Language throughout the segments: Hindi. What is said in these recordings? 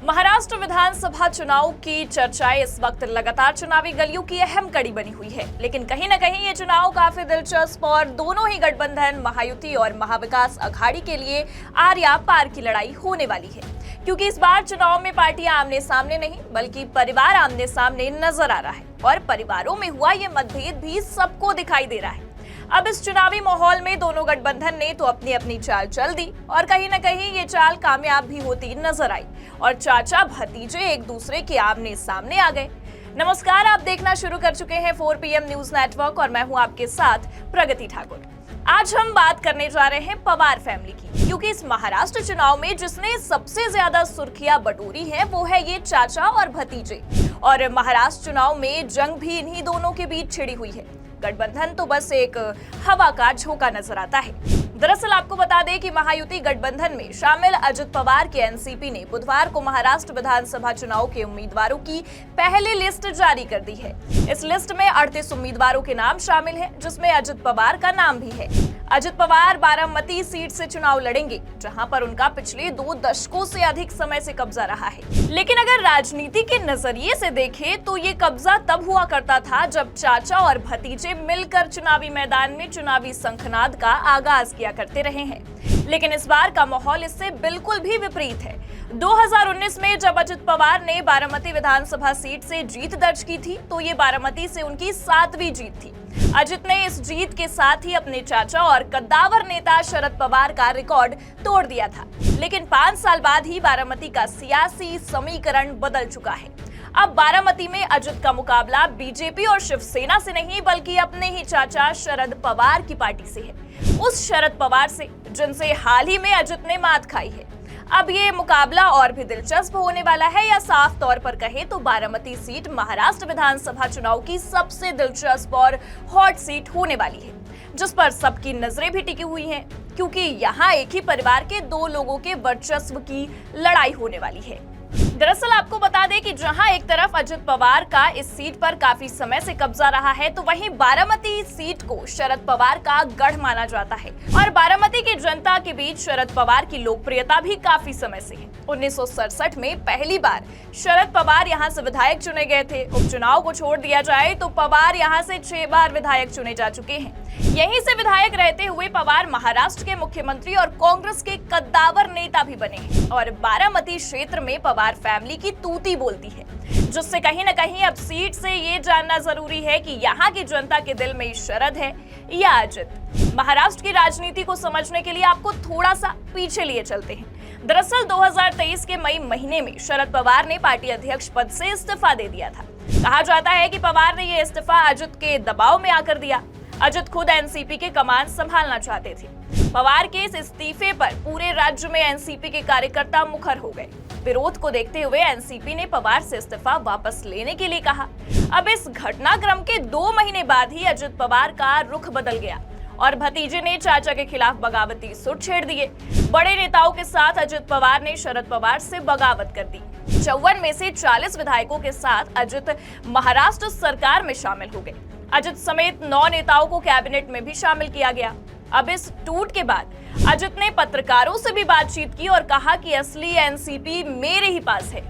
महाराष्ट्र विधानसभा चुनाव की चर्चाएं इस वक्त लगातार चुनावी गलियों की अहम कड़ी बनी हुई है, लेकिन कहीं न कहीं ये चुनाव काफी दिलचस्प और दोनों ही गठबंधन महायुति और महाविकास अघाड़ी के लिए आर या पार की लड़ाई होने वाली है, क्योंकि इस बार चुनाव में पार्टियां आमने सामने नहीं बल्कि परिवार आमने सामने नजर आ रहा है और परिवारों में हुआ ये मतभेद भी सबको दिखाई दे रहा है। अब इस चुनावी माहौल में दोनों गठबंधन ने तो अपनी अपनी चाल चल दी और कहीं न कहीं ये चाल कामयाब भी होती नजर आई और चाचा भतीजे एक दूसरे के आमने सामने आ गए। नमस्कार, आप देखना शुरू कर चुके हैं 4 PM न्यूज नेटवर्क और मैं हूं आपके साथ प्रगति ठाकुर। आज हम बात करने जा रहे हैं पवार फैमिली की, क्योंकि इस महाराष्ट्र चुनाव में जिसने सबसे ज्यादा सुर्खियां बटोरी है वो है ये चाचा और भतीजे, और महाराष्ट्र चुनाव में जंग भी इन्हीं दोनों के बीच छिड़ी हुई है। गठबंधन तो बस एक हवा का झोंका नजर आता है। दरअसल आपको बता दें कि महायुति गठबंधन में शामिल अजित पवार के एनसीपी ने बुधवार को महाराष्ट्र विधानसभा चुनाव के उम्मीदवारों की पहली लिस्ट जारी कर दी है। इस लिस्ट में 38 उम्मीदवारों के नाम शामिल हैं, जिसमें अजित पवार का नाम भी है। अजित पवार बारामती सीट से चुनाव लड़ेंगे, जहां पर उनका पिछले 2 दशकों से अधिक समय से कब्जा रहा है। लेकिन अगर राजनीति के नजरिए से देखें तो ये कब्जा तब हुआ करता था जब चाचा और भतीजे मिलकर चुनावी मैदान में चुनावी शंखनाद का आगाज किया करते रहे हैं। लेकिन इस बार का माहौल इससे बिल्कुल भी विपरीत है। 2019 में जब अजित पवार ने बारामती विधानसभा सीट से जीत दर्ज की थी तो ये बारामती से उनकी 7वीं जीत थी। अजित ने इस जीत के साथ ही अपने चाचा और कद्दावर नेता शरद पवार का रिकॉर्ड तोड़ दिया था। लेकिन 5 साल बाद ही बारामती का सियासी समीकरण बदल चुका है। अब बारामती में अजित का मुकाबला बीजेपी और शिवसेना से नहीं बल्कि अपने ही चाचा शरद पवार की पार्टी से है, उस शरद पवार से जिनसे हाल ही में अजित ने मात खाई है। अब ये मुकाबला और भी दिलचस्प होने वाला है, या साफ तौर पर कहे तो बारामती सीट महाराष्ट्र विधानसभा चुनाव की सबसे दिलचस्प और हॉट सीट होने वाली है, जिस पर सबकी नजरें भी टिकी हुई हैं, क्योंकि यहाँ एक ही परिवार के 2 लोगों के वर्चस्व की लड़ाई होने वाली है। दरअसल आपको बता दें कि जहां एक तरफ अजित पवार का इस सीट पर काफी समय से कब्जा रहा है, तो वहीं बारामती सीट को शरद पवार का गढ़ माना जाता है और बारामती की जनता के बीच शरद पवार की लोकप्रियता भी काफी समय से है। 1967 में पहली बार शरद पवार यहां से विधायक चुने गए थे। उपचुनाव को छोड़ दिया जाए तो पवार यहां से 6 बार विधायक चुने जा चुके हैं। यहीं से विधायक रहते हुए पवार महाराष्ट्र के मुख्यमंत्री और कांग्रेस के कद्दावर नेता भी बने हैं और बारामती क्षेत्र में पवार फैमिली की तूती बोलती है, जिससे कहीं न कहीं अब सीट से ये जानना जरूरी है कि यहाँ की जनता के दिल में शरद है या अजित। महाराष्ट्र की राजनीति को समझने के लिए आपको थोड़ा सा पीछे लिए चलते हैं। दरअसल 2023 के मई महीने में शरद पवार ने पार्टी अध्यक्ष पद से इस्तीफा दे दिया था। कहा जाता है कि पवार ने ये इस्तीफा अजित के दबाव में आकर दिया। अजित खुद एनसीपी के कमान संभालना चाहते थे। पवार के इस इस्तीफे पर पूरे राज्य में एनसीपी के कार्यकर्ता मुखर हो गए। विरोध को देखते हुए एनसीपी ने पवार से इस्तीफा वापस लेने के लिए कहा। अब इस घटनाक्रम के 2 महीने बाद ही अजित पवार का रुख बदल गया और भतीजे ने चाचा के खिलाफ बगावती सुर छेड़ दिए। बड़े नेताओं के साथ अजित पवार ने शरद पवार से बगावत कर दी। 54 में से 40 विधायकों के साथ अजित महाराष्ट्र सरकार में शामिल हो गए। अजित समेत 9 नेताओं को कैबिनेट में भी शामिल किया गया। अब इस टूट के बाद अजित ने पत्रकारों से भी बातचीत की और कहा कि असली एनसीपी मेरे ही पास है।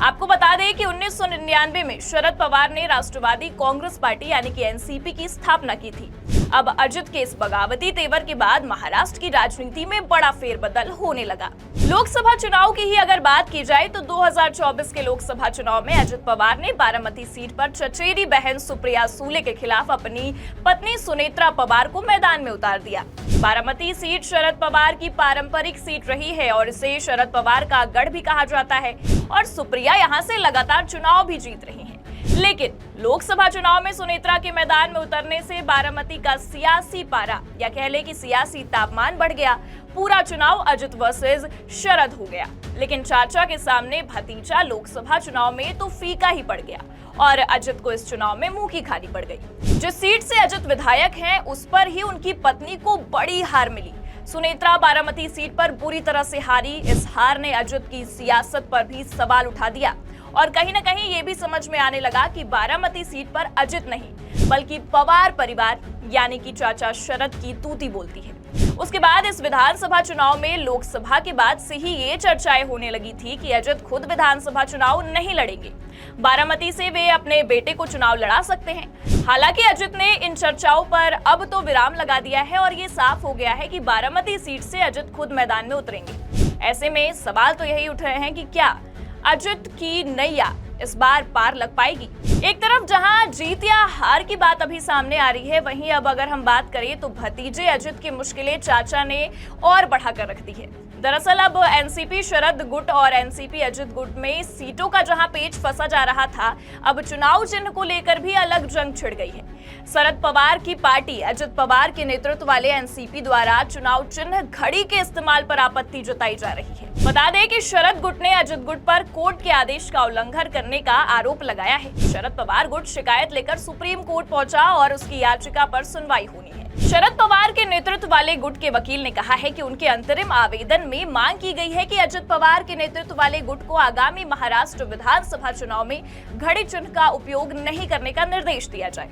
आपको बता दें कि 1999 में शरद पवार ने राष्ट्रवादी कांग्रेस पार्टी यानी कि एनसीपी की स्थापना की थी। अब अजित के इस बगावती तेवर के बाद महाराष्ट्र की राजनीति में बड़ा फेरबदल होने लगा। लोकसभा चुनाव की ही अगर बात की जाए तो 2024 के लोकसभा चुनाव में अजित पवार ने बारामती सीट पर चचेरी बहन सुप्रिया सूले के खिलाफ अपनी पत्नी सुनेत्रा पवार को मैदान में उतार दिया। बारामती सीट शरद पवार की पारंपरिक सीट रही है और इसे शरद पवार का गढ़ भी कहा जाता है और सुप्रिया यहां से लगातार चुनाव भी जीत रही हैं। लेकिन लोकसभा चुनाव में सुनेत्रा के मैदान में उतरने से बारामती का सियासी पारा या कह ले कि सियासी तापमान बढ़ गया। पूरा चुनाव अजित वर्सेस शरद हो गया, लेकिन चाचा के सामने भतीजा लोकसभा चुनाव में तो फीका ही पड़ गया और अजित को इस चुनाव में मुंह की खानी पड़ गई। जिस सीट से अजित विधायक हैं, उस पर ही उनकी पत्नी को बड़ी हार मिली। सुनेत्रा बारामती सीट पर बुरी तरह से हारी। इस हार ने अजित की सियासत पर भी सवाल उठा दिया और कहीं न कहीं ये भी समझ में आने लगा कि बारामती सीट पर अजित नहीं बल्कि पवार परिवार यानी कि चाचा शरद की तूती बोलती है। उसके बाद इस विधानसभा चुनाव में लोकसभा के बाद से ही ये चर्चाएं होने लगी थी कि अजित खुद विधानसभा चुनाव नहीं लड़ेंगे, बारामती से वे अपने बेटे को चुनाव लड़ा सकते हैं। हालांकि अजित ने इन चर्चाओं पर अब तो विराम लगा दिया है और ये साफ हो गया है कि बारामती सीट से अजित खुद मैदान में उतरेंगे। ऐसे में सवाल तो यही उठ रहे हैं कि क्या अजित की नैया इस बार पार लग पाएगी। एक तरफ जहां जीत या हार की बात अभी सामने आ रही है, वहीं अब अगर हम बात करें तो भतीजे अजित की मुश्किलें चाचा ने और बढ़ाकर रख दी है। दरअसल अब एनसीपी शरद गुट और एनसीपी अजित गुट में सीटों का जहां पेच फंसा जा रहा था, अब चुनाव चिन्ह को लेकर भी अलग जंग छिड़ गई है। शरद पवार की पार्टी अजित पवार के नेतृत्व वाले एनसीपी द्वारा चुनाव चिन्ह घड़ी के इस्तेमाल पर आपत्ति जताई जा रही है। बता दें कि शरद गुट ने अजित गुट पर कोर्ट के आदेश का उल्लंघन करने का आरोप लगाया है। शरद पवार गुट शिकायत लेकर सुप्रीम कोर्ट पहुंचा और उसकी याचिका पर सुनवाई होनी है। शरद पवार के नेतृत्व वाले गुट के वकील ने कहा है कि उनके अंतरिम आवेदन में मांग की गई है कि अजित पवार के नेतृत्व वाले गुट को आगामी महाराष्ट्र विधानसभा चुनाव में घड़ी चिन्ह का उपयोग नहीं करने का निर्देश दिया जाए।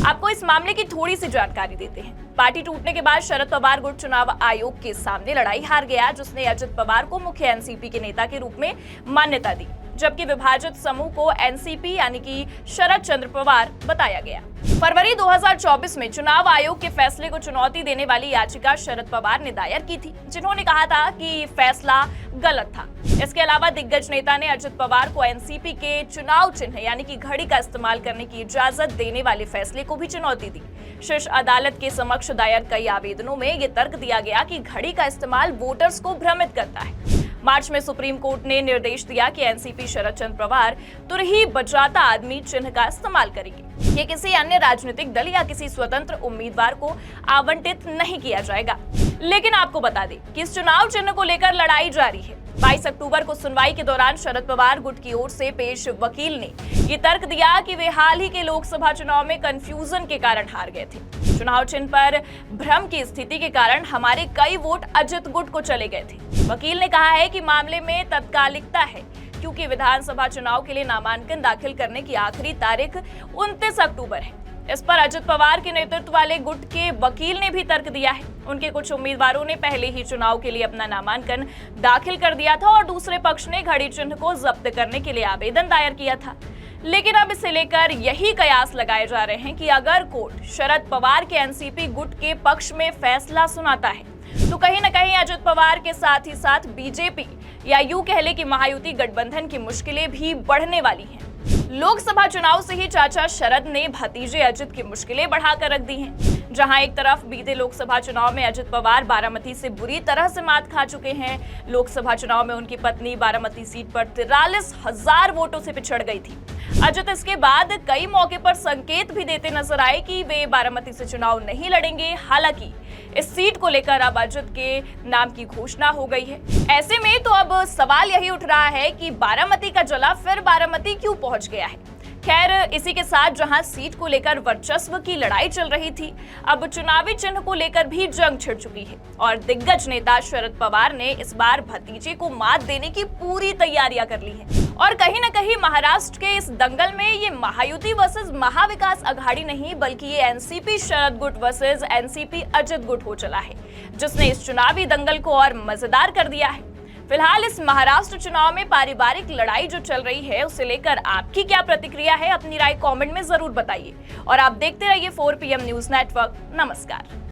आपको इस मामले की थोड़ी सी जानकारी देते हैं। पार्टी टूटने के बाद शरद पवार गुट चुनाव आयोग के सामने लड़ाई हार गया, जिसने अजित पवार को मुख्य एनसीपी के नेता के रूप में मान्यता दी, जबकि विभाजित समूह को एनसीपी यानी कि शरद चंद्र पवार बताया गया। फरवरी 2024 में चुनाव आयोग के फैसले को चुनौती देने वाली याचिका शरद पवार ने दायर की थी, जिन्होंने कहा था कि फैसला गलत था। इसके अलावा दिग्गज नेता ने अजित पवार को एनसीपी के चुनाव चिन्ह यानी कि घड़ी का इस्तेमाल करने की इजाजत देने वाले फैसले को भी चुनौती दी। शीर्ष अदालत के समक्ष दायर कई आवेदनों में ये तर्क दिया गया कि घड़ी का इस्तेमाल वोटर्स को भ्रमित करता है। मार्च में सुप्रीम कोर्ट ने निर्देश दिया कि एनसीपी शरद चंद्र पवार तुरही बचाता आदमी चिन्ह का इस्तेमाल करेंगे। ये किसी अन्य राजनीतिक दल या किसी स्वतंत्र उम्मीदवार को आवंटित नहीं किया जाएगा। लेकिन आपको बता दें कि इस चुनाव चिन्ह को लेकर लड़ाई जारी है। 22 अक्टूबर को सुनवाई के दौरान शरद पवार गुट की ओर से पेश वकील ने ये तर्क दिया कि वे हाल ही के लोकसभा चुनाव में कंफ्यूजन के कारण हार गए थे। चुनाव चिन्ह पर भ्रम की स्थिति के कारण हमारे कई वोट अजित गुट को चले गए थे। वकील ने कहा है कि मामले में तत्कालिकता है, क्योंकि विधानसभा चुनाव के लिए नामांकन दाखिल करने की आखिरी तारीख 29 अक्टूबर है। इस पर अजित पवार के नेतृत्व वाले गुट के वकील ने भी तर्क दिया है। उनके कुछ उम्मीदवारों ने पहले ही चुनाव के लिए अपना नामांकन दाखिल कर दिया था और दूसरे पक्ष ने घड़ी चिन्ह को जब्त करने के लिए आवेदन दायर किया था। लेकिन अब इसे लेकर यही कयास लगाए जा रहे हैं कि अगर कोर्ट शरद पवार के एनसीपी गुट के पक्ष में फैसला सुनाता है तो कहीं न कहीं अजित पवार के साथ ही साथ बीजेपी या यूं कह ले कि महायुति गठबंधन की मुश्किलें भी बढ़ने वाली हैं। लोकसभा चुनाव से ही चाचा शरद ने भतीजे अजित की मुश्किलें बढ़ाकर रख दी हैं। जहां एक तरफ बीते लोकसभा चुनाव में अजित पवार बारामती से बुरी तरह से मात खा चुके हैं। लोकसभा चुनाव में उनकी पत्नी बारामती सीट पर 43,000 वोटों से पिछड़ गई थी। अजित इसके बाद कई मौके पर संकेत भी देते नजर आए कि वे बारामती से चुनाव नहीं लड़ेंगे। हालांकि इस सीट को लेकर अब अजित के नाम की घोषणा हो गई है। ऐसे में तो अब सवाल यही उठ रहा है कि बारामती का जला फिर बारामती क्यों पहुंच गया है। खैर, इसी के साथ जहां सीट को लेकर वर्चस्व की लड़ाई चल रही थी, अब चुनावी चिन्ह को लेकर भी जंग छिड़ चुकी है और दिग्गज नेता शरद पवार ने इस बार भतीजे को मात देने की पूरी तैयारियां कर ली है। और कहीं न कहीं महाराष्ट्र के इस दंगल में ये महायुति वर्सेस महाविकास अघाड़ी नहीं, बल्कि ये एनसीपी शरद गुट वर्सेस एनसीपी अजित गुट हो चला है, जिसने इस चुनावी दंगल को और मजेदार कर दिया है। फिलहाल इस महाराष्ट्र चुनाव में पारिवारिक लड़ाई जो चल रही है, उसे लेकर आपकी क्या प्रतिक्रिया है? अपनी राय कमेंट में जरूर बताइए और आप देखते रहिए 4 PM न्यूज नेटवर्क। नमस्कार।